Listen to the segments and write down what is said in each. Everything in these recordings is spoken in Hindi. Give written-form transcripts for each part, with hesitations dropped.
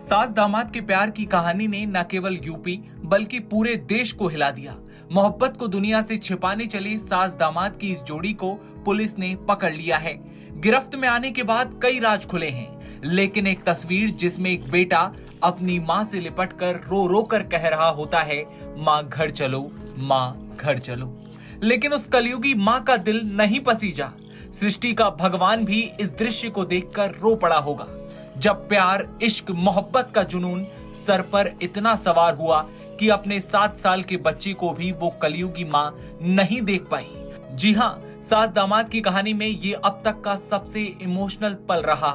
सास दामाद के प्यार की कहानी ने न केवल यूपी बल्कि पूरे देश को हिला दिया। मोहब्बत को दुनिया से छिपाने चले सास दामाद की इस जोड़ी को पुलिस ने पकड़ लिया है। गिरफ्त में आने के बाद कई राज खुले हैं, लेकिन एक तस्वीर जिसमें एक बेटा अपनी माँ से लिपटकर रो रो कर कह रहा होता है, माँ घर चलो, माँ घर चलो। लेकिन उस कलयुगी माँ का दिल नहीं पसीजा। सृष्टि का भगवान भी इस दृश्य को देखकर रो पड़ा होगा, जब प्यार, इश्क, मोहब्बत का जुनून सर पर इतना सवार हुआ कि अपने 7 साल के बच्चे को भी वो कलयुगी माँ नहीं देख पाई। जी हाँ, सास दामाद की कहानी में ये अब तक का सबसे इमोशनल पल रहा।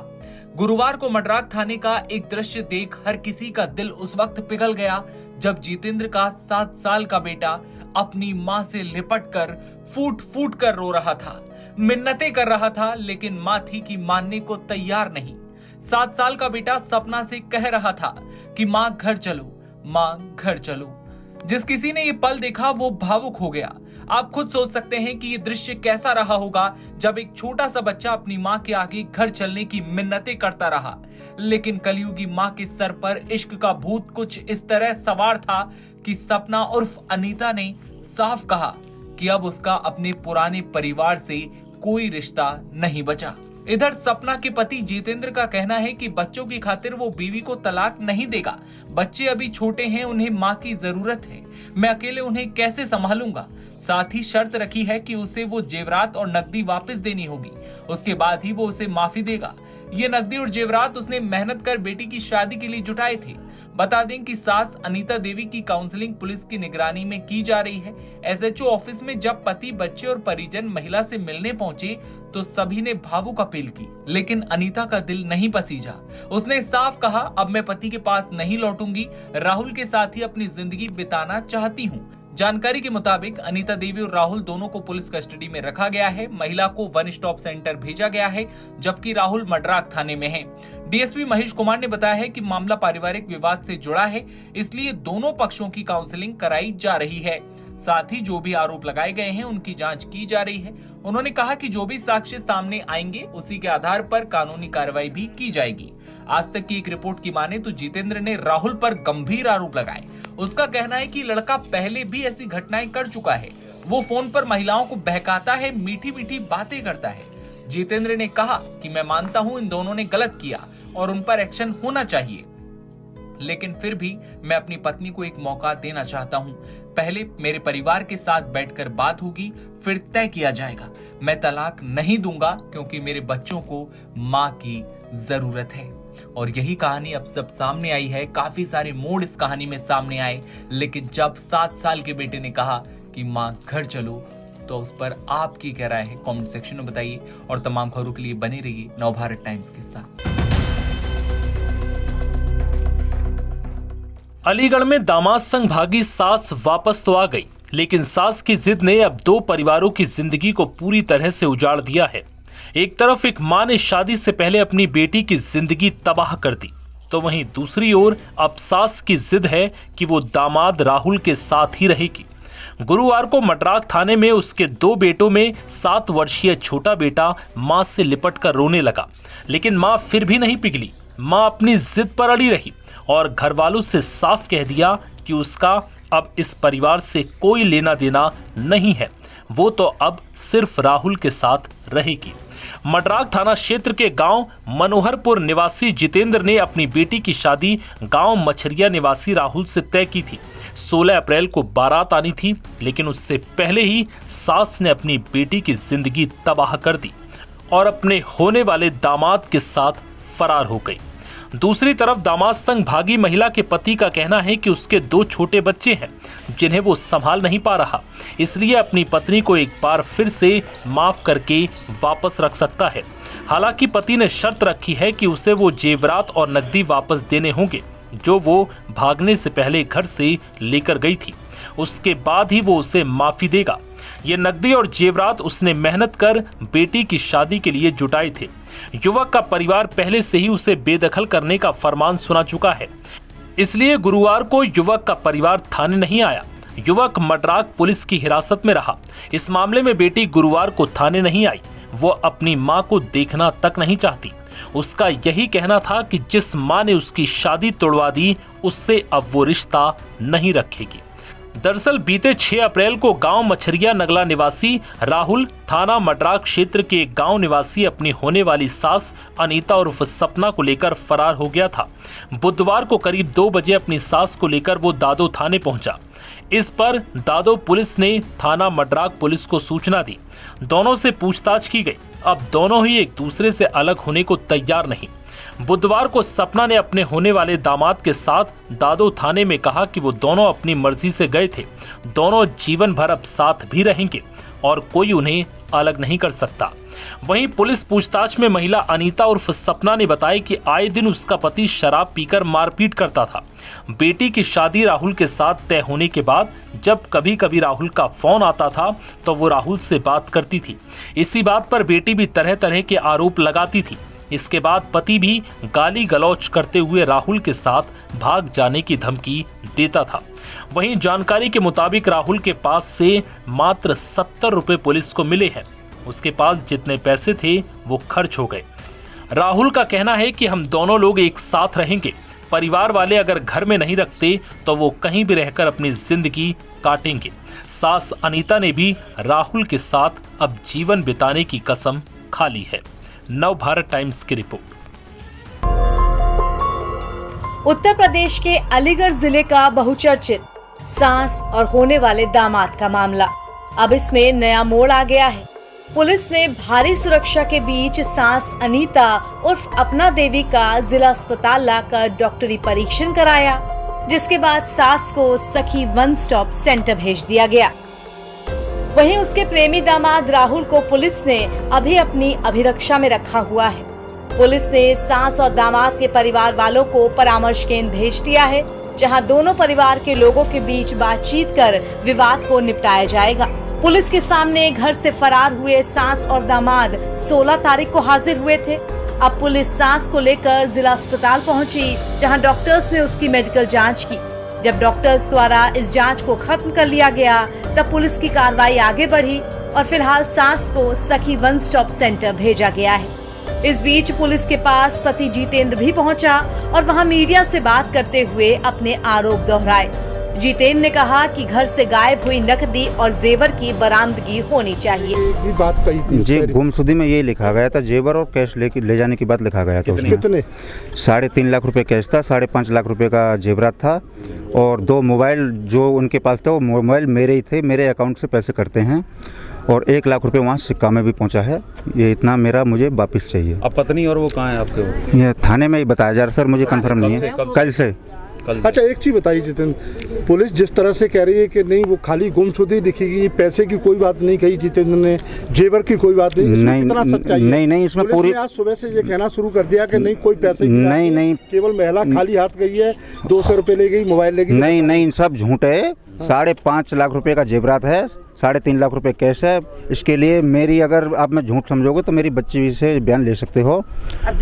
गुरुवार को मडराक थाने का एक दृश्य देख हर किसी का दिल उस वक्त पिघल गया जब जितेंद्र का 7 साल का बेटा अपनी माँ से लिपटकर फूट फूट कर रो रहा था, मिन्नतें कर रहा था, लेकिन माँ थी कि मानने को तैयार नहीं। 7 साल का बेटा सपना से कह रहा था कि माँ घर चलो, माँ घर चलो। जिस किसी ने ये पल देखा वो भावुक हो गया। आप खुद सोच सकते हैं कि ये दृश्य कैसा रहा होगा जब एक छोटा सा बच्चा अपनी माँ के आगे घर चलने की मिन्नतें करता रहा। लेकिन कलयुगी माँ के सर पर इश्क का भूत कुछ इस तरह सवार था कि सपना उर्फ अनीता ने साफ कहा कि अब उसका अपने पुराने परिवार से कोई रिश्ता नहीं बचा। इधर सपना के पति जितेंद्र का कहना है कि बच्चों की खातिर वो बीवी को तलाक नहीं देगा। बच्चे अभी छोटे हैं, उन्हें माँ की जरूरत है, मैं अकेले उन्हें कैसे संभालूंगा। साथ ही शर्त रखी है कि उसे वो जेवरात और नकदी वापस देनी होगी, उसके बाद ही वो उसे माफी देगा। ये नकदी और जेवरात उसने मेहनत कर बेटी की शादी के लिए जुटाए थे। बता दें कि सास अनीता देवी की काउंसलिंग पुलिस की निगरानी में की जा रही है। एसएचओ ऑफिस में जब पति, बच्चे और परिजन महिला से मिलने पहुंचे तो सभी ने भावुक अपील की, लेकिन अनीता का दिल नहीं पसीजा। उसने साफ कहा, अब मैं पति के पास नहीं लौटूंगी, राहुल के साथ ही अपनी जिंदगी बिताना चाहती हूँ। जानकारी के मुताबिक अनीता देवी और राहुल दोनों को पुलिस कस्टडी में रखा गया है। महिला को वन स्टॉप सेंटर भेजा गया है, जबकि राहुल मडराक थाने में है। डीएसपी महेश कुमार ने बताया है कि मामला पारिवारिक विवाद से जुड़ा है, इसलिए दोनों पक्षों की काउंसलिंग कराई जा रही है। साथ ही जो भी आरोप लगाए गए हैं उनकी जांच की जा रही है। उन्होंने कहा कि जो भी साक्ष्य सामने आएंगे उसी के आधार पर कानूनी कार्रवाई भी की जाएगी। आज तक की एक रिपोर्ट की माने तो जितेंद्र ने राहुल पर गंभीर आरोप लगाए। उसका कहना है कि लड़का पहले भी ऐसी घटनाएं कर चुका है। वो फोन पर महिलाओं को बहकाता है, मीठी मीठी बातें करता है। जितेंद्र ने कहा कि मैं मानता हूं इन दोनों ने गलत किया और उन पर एक्शन होना चाहिए, लेकिन फिर भी मैं अपनी पत्नी को एक मौका देना चाहता हूं। पहले मेरे परिवार के साथ बैठकर बात होगी, फिर तय किया जाएगा। मैं तलाक नहीं दूंगा क्योंकि मेरे बच्चों को माँ की जरूरत है। और यही कहानी अब सब सामने आई है। काफी सारे मोड़ इस कहानी में सामने आए, लेकिन जब 7 साल के बेटे ने कहा कि माँ घर चलो, तो उस पर आपकी क्या राय है कमेंट सेक्शन में बताइए। और तमाम खबरों के लिए बने रहिए नवभारत टाइम्स के साथ। अलीगढ़ में दामाद संग भागी सास वापस तो आ गई, लेकिन सास की जिद ने अब 2 परिवारों की जिंदगी को पूरी तरह से उजाड़ दिया है। एक तरफ एक मां ने शादी से पहले अपनी बेटी की जिंदगी तबाह कर दी, तो वहीं दूसरी ओर अब सास की जिद है कि वो दामाद राहुल के साथ ही रहेगी। गुरुवार को मडराक थाने में उसके 2 बेटों में 7 वर्षीय छोटा बेटा मां से लिपटकर रोने लगा, लेकिन मां फिर भी नहीं पिघली। मां अपनी जिद पर अड़ी रही और घर वालों से साफ कह दिया कि उसका अब इस परिवार से कोई लेना देना नहीं है, वो तो अब सिर्फ राहुल के साथ रहेगी। मडराक थाना क्षेत्र के गांव मनोहरपुर निवासी जितेंद्र ने अपनी बेटी की शादी गांव मछरिया निवासी राहुल से तय की थी। 16 अप्रैल को बारात आनी थी, लेकिन उससे पहले ही सास ने अपनी बेटी की जिंदगी तबाह कर दी और अपने होने वाले दामाद के साथ फरार हो गई। दूसरी तरफ दामाद संग भागी महिला के पति का कहना है कि उसके 2 छोटे बच्चे हैं जिन्हें वो संभाल नहीं पा रहा, इसलिए अपनी पत्नी को एक बार फिर से माफ करके वापस रख सकता है। हालांकि पति ने शर्त रखी है कि उसे वो जेवरात और नकदी वापस देने होंगे जो वो भागने से पहले घर से लेकर गई थी, उसके बाद ही वो उसे माफी देगा। ये नकदी और जेवरात उसने मेहनत कर बेटी की शादी के लिए जुटाए थे। युवक का परिवार पहले से ही उसे बेदखल करने का फरमान सुना चुका है, इसलिए गुरुवार को युवक का परिवार थाने नहीं आया। युवक मडराक पुलिस की हिरासत में रहा। इस मामले में बेटी गुरुवार को थाने नहीं आई, वो अपनी मां को देखना तक नहीं चाहती। उसका यही कहना था कि जिस मां ने उसकी शादी तोड़वा दी उससे अब वो रिश्ता नहीं रखेगी। दरअसल बीते 6 अप्रैल को गांव मछरिया नगला निवासी राहुल थाना मड्राक क्षेत्र के एक गांव निवासी अपनी होने वाली सास अनीता उर्फ सपना को लेकर फरार हो गया था। बुधवार को करीब 2 बजे अपनी सास को लेकर वो दादो थाने पहुंचा। इस पर दादो पुलिस ने थाना मड्राक पुलिस को सूचना दी। दोनों से पूछताछ की गई। अब दोनों ही एक दूसरे से अलग होने को तैयार नहीं। बुधवार को सपना ने अपने होने वाले दामाद के साथ दादो थाने में कहा कि वो दोनों अपनी मर्जी से गए थे, दोनों जीवन भर अब साथ भी रहेंगे और कोई उन्हें अलग नहीं कर सकता। वहीं पुलिस पूछताछ में महिला अनीता उर्फ सपना ने बताया कि आए दिन उसका पति शराब पीकर मारपीट करता था। बेटी की शादी राहुल के साथ तय होने के बाद जब कभी कभी राहुल का फोन आता था तो वो राहुल से बात करती थी। इसी बात पर बेटी भी तरह तरह के आरोप लगाती थी। इसके बाद पति भी गाली गलौज करते हुए राहुल के साथ भाग जाने की धमकी देता था। वहीं जानकारी के मुताबिक राहुल के पास से मात्र 70 रुपए पुलिस को मिले हैं। उसके पास जितने पैसे थे वो खर्च हो गए। राहुल का कहना है कि हम दोनों लोग एक साथ रहेंगे। परिवार वाले अगर घर में नहीं रखते तो वो कहीं भी रहकर अपनी जिंदगी काटेंगे। सास अनीता ने भी राहुल के साथ अब जीवन बिताने की कसम खा ली है। नव भारत टाइम्स की रिपोर्ट। उत्तर प्रदेश के अलीगढ़ जिले का बहुचर्चित सास और होने वाले दामाद का मामला अब इसमें नया मोड़ आ गया है। पुलिस ने भारी सुरक्षा के बीच सास अनीता उर्फ अपना देवी का जिला अस्पताल लाकर डॉक्टरी परीक्षण कराया, जिसके बाद सास को सखी वन स्टॉप सेंटर भेज दिया गया। वहीं उसके प्रेमी दामाद राहुल को पुलिस ने अभी अपनी अभिरक्षा में रखा हुआ है। पुलिस ने सास और दामाद के परिवार वालों को परामर्श केंद्र भेज दिया है, जहां दोनों परिवार के लोगों के बीच बातचीत कर विवाद को निपटाया जाएगा। पुलिस के सामने घर से फरार हुए सास और दामाद 16 तारीख को हाजिर हुए थे। अब पुलिस सास को लेकर जिला अस्पताल पहुंची, जहां डॉक्टर्स ने उसकी मेडिकल जांच की। जब डॉक्टर्स द्वारा इस जांच को खत्म कर लिया गया तब पुलिस की कार्रवाई आगे बढ़ी और फिलहाल सास को सखी वन स्टॉप सेंटर भेजा गया है। इस बीच पुलिस के पास पति जितेंद्र भी पहुंचा और वहां मीडिया से बात करते हुए अपने आरोप दोहराए। जितेंद्र ने कहा कि घर से गायब हुई नकदी और जेवर की बरामदगी होनी चाहिए। भी बात कही थी जी, गुमशुदगी में ये लिखा गया था, जेवर और कैश ले जाने की बात लिखा गया था। उसमें कितने 3.5 लाख रुपए कैश था, 5.5 लाख रुपए का जेवरात था और 2 मोबाइल जो उनके पास था वो मोबाइल मेरे ही थे, मेरे अकाउंट से पैसे करते हैं और 1 लाख रुपए वहाँ सिक्का में भी पहुँचा है। ये इतना मेरा मुझे वापस चाहिए। अब पत्नी और वो कहाँ है आपके? ये थाने में ही बताया जा रहा सर, मुझे कंफर्म नहीं है। कल से। अच्छा एक चीज बताइए जितेंद्र, पुलिस जिस तरह से कह रही है कि नहीं वो खाली गुमशुदगी दिखेगी, पैसे की कोई बात नहीं कही जितेंद्र ने, जेवर की कोई बात नहीं, नहीं कितना सच्चाई? नहीं इसमें पूरी आज सुबह से ये कहना शुरू कर दिया कि नहीं कोई पैसे नहीं, केवल महिला खाली हाथ गई है, 200 रुपए ले गई, मोबाइल ले गई। नहीं सब झूठ है। 5.5 लाख रुपए का जेवरात है, 3.5 लाख रुपए कैश है। इसके लिए मेरी अगर आप मैं झूठ समझोगे तो मेरी बच्ची से बयान ले सकते हो। अब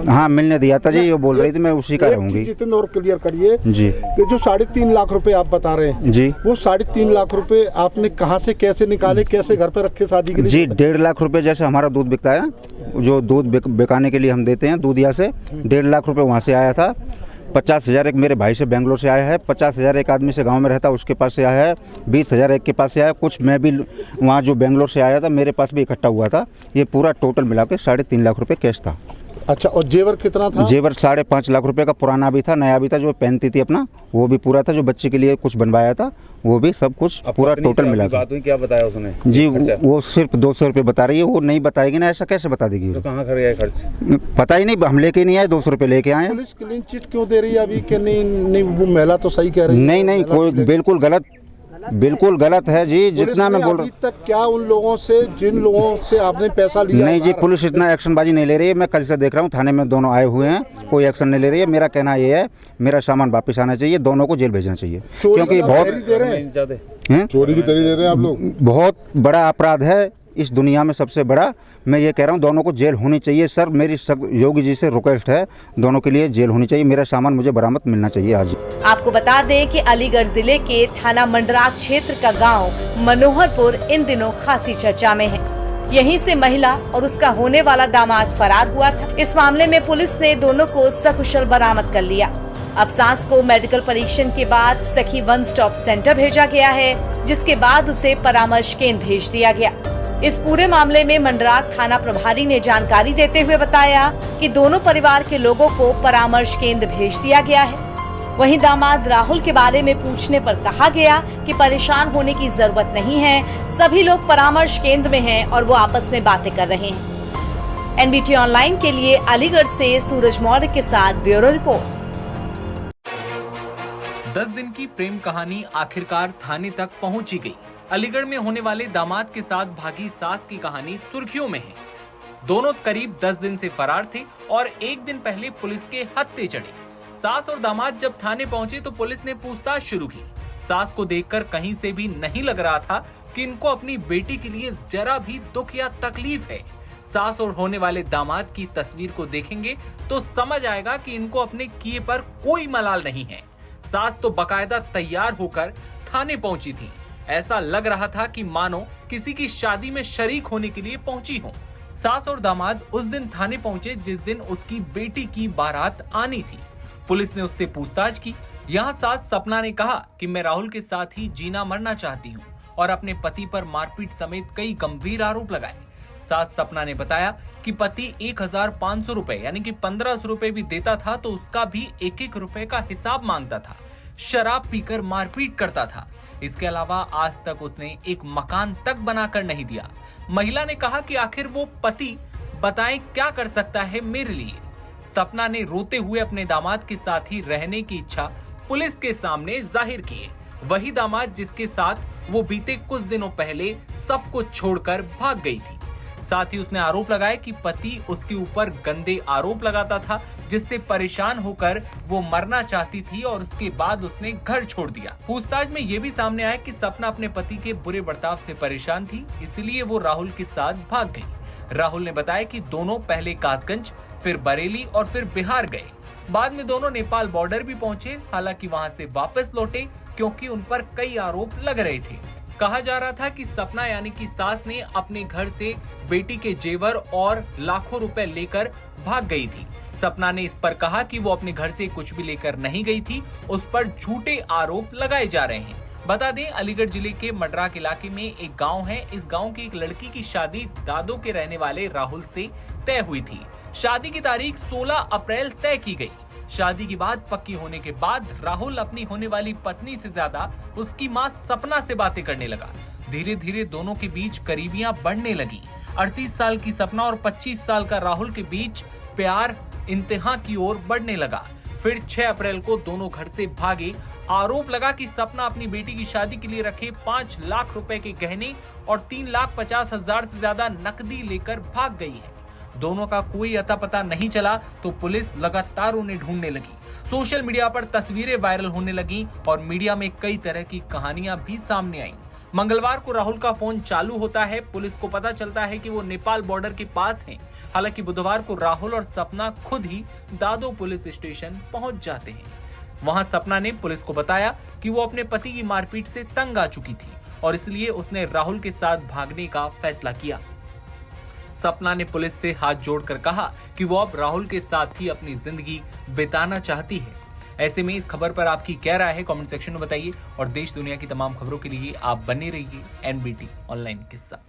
हाँ मिलने दिया था जी, वो बोल रही थी, मैं उसी का रहूंगी। जितेंद्र और क्लियर करिए जी, ये जो 3.5 लाख रुपए आप बता रहे हैं जी, वो 3.5 लाख रुपए आपने कहाँ से कैसे निकाले, कैसे घर पे रखे शादी के लिए? जी 1.5 लाख रुपए जैसे हमारा दूध बिकता है, जो दूध बिकाने के लिए हम देते हैं दूधिया से, 1.5 लाख रुपए वहाँ से आया था। 50,000 एक मेरे भाई से बेंगलोर से आया है, 50,000 एक आदमी से गांव में रहता उसके पास से आया है, 20,000 एक के पास से आया, कुछ मैं भी वहाँ जो बेंगलोर से आया था मेरे पास भी इकट्ठा हुआ था। ये पूरा टोटल मिला के 3.5 लाख रुपए कैश था। अच्छा, और जेवर कितना था? जेवर 5.5 लाख रुपए का पुराना भी था, नया भी था, जो पहनती थी अपना वो भी पूरा था, जो बच्चे के लिए कुछ बनवाया था वो भी सब कुछ पूरा टोटल मिला के। बात हुई, क्या बताया उसने? जी वो सिर्फ 200 रुपए बता रही है, वो नहीं बताएगी ना, ऐसा कैसे बता देगी? तो कहाँ कर खर्च पता ही नहीं, हम लेके नहीं आए, 200 रुपए लेके आए। पुलिस क्लीन चिट क्यों दे रही है अभी कि नहीं वो महिला तो सही कह रही है? नहीं कोई बिल्कुल गलत है जी, जितना मैं बोल रहा हूँ। अभी तक क्या उन लोगों से, जिन लोगों से आपने पैसा लिया? नहीं जी, पुलिस इतना एक्शनबाजी नहीं ले रही है। मैं कल से देख रहा हूँ थाने में दोनों आए हुए हैं, कोई एक्शन नहीं ले रही है। मेरा कहना ये है, मेरा सामान वापस आना चाहिए, दोनों को जेल भेजना चाहिए, क्योंकि बहुत चोरी की तरी दे रहे हैं आप लोग। बहुत बड़ा अपराध है इस दुनिया में, सबसे बड़ा। मैं ये कह रहा हूँ दोनों को जेल होनी चाहिए सर। मेरी योगी जी से रिक्वेस्ट है, दोनों के लिए जेल होनी चाहिए। मेरा सामान मुझे बरामद मिलना चाहिए आज। आपको बता दें कि अलीगढ़ जिले के थाना मंडराक क्षेत्र का गांव मनोहरपुर इन दिनों खासी चर्चा में है। यहीं से महिला और उसका होने वाला दामाद फरार हुआ था। इस मामले में पुलिस ने दोनों को सकुशल बरामद कर लिया। अब सास को मेडिकल परीक्षण के बाद सखी वन स्टॉप सेंटर भेजा गया है, जिसके बाद उसे परामर्श केंद्र भेज दिया गया। इस पूरे मामले में मंडरात थाना प्रभारी ने जानकारी देते हुए बताया कि दोनों परिवार के लोगों को परामर्श केंद्र भेज दिया गया है। वहीं दामाद राहुल के बारे में पूछने पर कहा गया कि परेशान होने की जरूरत नहीं है, सभी लोग परामर्श केंद्र में हैं और वो आपस में बातें कर रहे हैं। एनबीटी ऑनलाइन के लिए अलीगढ़ से सूरज मौर्य के साथ ब्यूरो रिपोर्ट। 10 दिन की प्रेम कहानी आखिरकार थाने तक पहुंची गई। अलीगढ़ में होने वाले दामाद के साथ भागी सास की कहानी सुर्खियों में है। दोनों करीब 10 दिन से फरार थे और एक दिन पहले पुलिस के हत्थे चढ़े। सास और दामाद जब थाने पहुंचे तो पुलिस ने पूछताछ शुरू की। सास को देखकर कहीं से भी नहीं लग रहा था कि इनको अपनी बेटी के लिए जरा भी दुख या तकलीफ है। सास और होने वाले दामाद की तस्वीर को देखेंगे तो समझ आएगा कि इनको अपने किए पर कोई मलाल नहीं है। सास तो बकायदा तैयार होकर थाने पहुंची थी। ऐसा लग रहा था कि मानो किसी की शादी में शरीक होने के लिए पहुंची हो। सास और दामाद उस दिन थाने पहुंचे जिस दिन उसकी बेटी की बारात आनी थी। पुलिस ने उससे पूछताछ की। यहाँ सास सपना ने कहा कि मैं राहुल के साथ ही जीना मरना चाहती हूँ और अपने पति पर मारपीट समेत कई गंभीर आरोप लगाए। सास सपना ने बताया कि पति 1500 रुपए यानी कि 1500 रुपए भी देता था तो उसका भी 1-1 रुपए का हिसाब मांगता था। शराब पीकर मारपीट करता था। इसके अलावा आज तक उसने एक मकान तक बनाकर नहीं दिया। महिला ने कहा कि आखिर वो पति बताएं क्या कर सकता है मेरे लिए। सपना ने रोते हुए अपने दामाद के साथ ही रहने की इच्छा पुलिस के सामने जाहिर की। वही दामाद जिसके साथ वो बीते कुछ दिनों पहले सब कुछ छोड़कर भाग गई थी। साथ ही उसने आरोप लगाया कि पति उसके ऊपर गंदे आरोप लगाता था, जिससे परेशान होकर वो मरना चाहती थी और उसके बाद उसने घर छोड़ दिया। पूछताछ में ये भी सामने आया कि सपना अपने पति के बुरे बर्ताव से परेशान थी, इसलिए वो राहुल के साथ भाग गई। राहुल ने बताया कि दोनों पहले कासगंज, फिर बरेली और फिर बिहार गए। बाद में दोनों नेपाल बॉर्डर भी पहुंचे। हालांकि वहां से वापस लौटे क्योंकि उन पर कई आरोप लग रहे थे। कहा जा रहा था कि सपना यानी कि सास ने अपने घर से बेटी के जेवर और लाखों रुपए लेकर भाग गई थी। सपना ने इस पर कहा कि वो अपने घर से कुछ भी लेकर नहीं गई थी। उस पर झूठे आरोप लगाए जा रहे हैं। बता दें, अलीगढ़ जिले के मडराक इलाके में एक गांव है। इस गांव की एक लड़की की शादी दादो के रहने वाले राहुल से तय हुई थी। शादी की तारीख 16 अप्रैल तय की गई। शादी की बात पक्की होने के बाद राहुल अपनी होने वाली पत्नी से ज्यादा उसकी मां सपना से बातें करने लगा। धीरे धीरे दोनों के बीच करीबियां बढ़ने लगी। 38 साल की सपना और 25 साल का राहुल के बीच प्यार इंतहा की ओर बढ़ने लगा। फिर 6 अप्रैल को दोनों घर से भागे। आरोप लगा कि सपना अपनी बेटी की शादी के लिए रखे 5 लाख रुपए के गहने और 3,50,000 से ज्यादा नकदी लेकर भाग गई है। दोनों का कोई अता पता नहीं चला तो पुलिस लगातार उन्हें ढूंढने लगी। सोशल मीडिया पर तस्वीरें वायरल होने लगी और मीडिया में कई तरह की कहानियां भी सामने आईं। मंगलवार को राहुल का फोन चालू होता है। पुलिस को पता चलता है कि वो नेपाल बॉर्डर के पास हैं। हालांकि बुधवार को राहुल और सपना खुद ही दादो पुलिस स्टेशन पहुंच जाते हैं। वहां सपना ने पुलिस को बताया कि वो अपने पति की मारपीट से तंग आ चुकी थी और इसलिए उसने राहुल के साथ भागने का फैसला किया। सपना ने पुलिस से हाथ जोड़कर कहा कि वो अब राहुल के साथ ही अपनी जिंदगी बिताना चाहती है। ऐसे में इस खबर पर आपकी क्या राय है, कमेंट सेक्शन में बताइए और देश दुनिया की तमाम खबरों के लिए आप बने रहिए एनबीटी ऑनलाइन के साथ।